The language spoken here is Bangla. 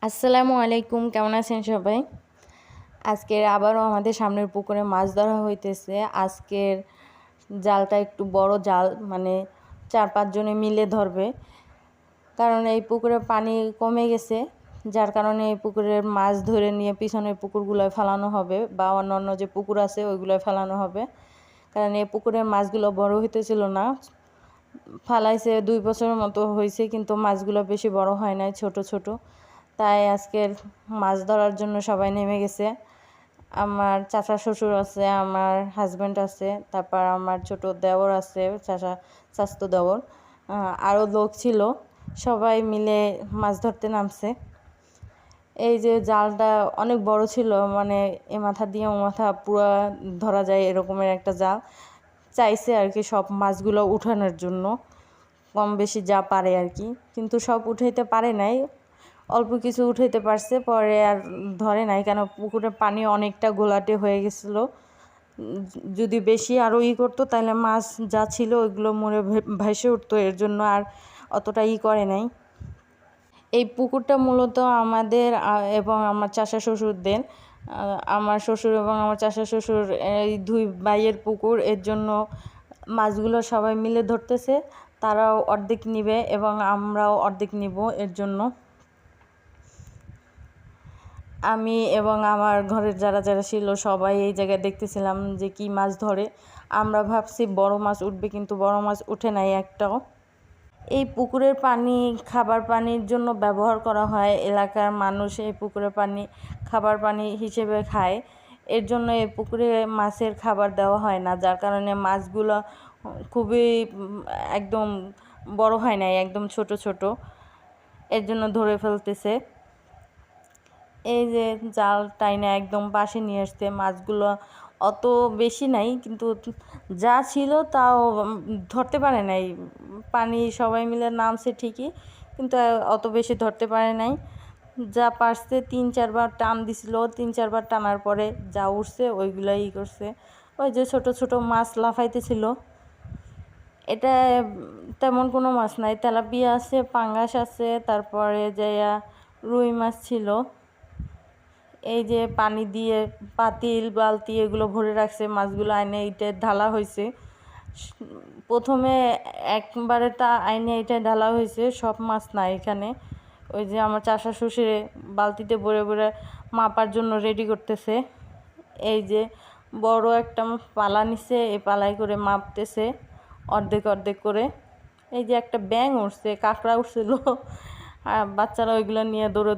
আসসালামু আলাইকুম, কেমন আছেন সবাই? আজকের আবারও আমাদের সামনের পুকুরে মাছ ধরা হইতেছে। আজকের জালটা একটু বড় জাল, মানে 4-5 জনে মিলে ধরবে। কারণ এই পুকুরে পানি কমে গেছে, যার কারণে এই পুকুরের মাছ ধরে নিয়ে পিছনের পুকুরগুলোয় ফেলানো হবে বা অন্যান্য যে পুকুর আছে ওইগুলোয় ফেলানো হবে। কারণ এই পুকুরের মাছগুলো বড় হইতেছিল না, ফালাইছে 2 বছরের মতো হয়েছে, কিন্তু মাছগুলো বেশি বড় হয় নাই, ছোট ছোট। তাই আজকের মাছ ধরার জন্য সবাই নেমে গেছে। আমার চাচা শ্বশুর আছে, আমার হাজব্যান্ড আছে, তারপর আমার ছোট দেওর আছে, চাচাতো দেওর, আরও লোক ছিল। সবাই মিলে মাছ ধরতে নামছে। এই যে জালটা অনেক বড় ছিল, মানে এ মাথা দিয়ে ও মাথা পুরো ধরা যায় এরকমের একটা জাল। চাইছে আর কি সব মাছগুলো উঠানোর জন্য, কম বেশি যা পারে আর কি, কিন্তু সব উঠাইতে পারে নাই, অল্প কিছু উঠাইতে পারছে, পরে আর ধরে নাই, কেন পুকুরের পানি অনেকটা ঘোলাটে হয়ে গেছিলো। যদি বেশি আরও করতো তাহলে মাছ যা ছিল ওইগুলো মরে ভেসে উঠতো, এর জন্য আর অতটা করে নাই। এই পুকুরটা মূলত আমাদের এবং আমার চাচা শ্বশুরদের, আমার শ্বশুর এবং আমার চাচা শ্বশুর এই 2 ভাইয়ের পুকুর, এর জন্য মাছগুলো সবাই মিলে ধরতেছে। তারাও অর্ধেক নিবে এবং আমরাও অর্ধেক নিব। এর জন্য আমি এবং আমার ঘরের যারা যারা ছিল সবাই এই জায়গায় দেখতেছিলাম যে কি মাছ ধরে। আমরা ভাবছি বড় মাছ উঠবে, কিন্তু বড় মাছ উঠে নাই একটাও। এই পুকুরের পানি খাবার পানির জন্য ব্যবহার করা হয়। এলাকার মানুষ এই পুকুরের পানি খাবার পানি হিসেবে খায়। এর জন্য এই পুকুরে মাছের খাবার দেওয়া হয় না, যার কারণে মাছগুলো খুবই একদম বড় হয় নাই, একদম ছোট ছোট। এর জন্য ধরে ফেলতেছে। এই যে জাল টাইনা একদম পাশে নিয়ে আসতে, মাছগুলো অত বেশি নাই, কিন্তু যা ছিল তাও ধরতে পারে নাই। পানি সবাই মিলে নামছে ঠিকই, কিন্তু অত বেশি ধরতে পারে নাই। যা পারছে 3-4 বার টান দিছিল, 3-4 বার টানার পরে যা উঠছে ওইগুলাই করছে। ওই যে ছোট ছোট মাছ লাফাইতেছিল। এটা তেমন কোনো মাছ নাই, তেলাপিয়া আছে, পাঙ্গাস আছে, তারপরে যাইয়া রুই মাছ ছিল। এই যে পানি দিয়ে পাতিল বালতি এগুলো ভরে রাখছে, মাছগুলো আইনে এইটা ঢালা হয়েছে। প্রথমে একবারে আইনে এটা ঢালা হয়েছে, সব মাছ না এখানে। ওই যে আমার চাচা শ্বশুরে বালতিতে ভরে ভরে মাপার জন্য রেডি করতেছে। এই যে বড় একটা পালা নিছে, এই পালাই করে মাপতেছে অর্ধেক অর্ধেক করে। এই যে একটা ব্যাঙ উঠছে, কাঁকড়া উঠছিল, আর বাচ্চারা ওইগুলো নিয়ে দৌড়ে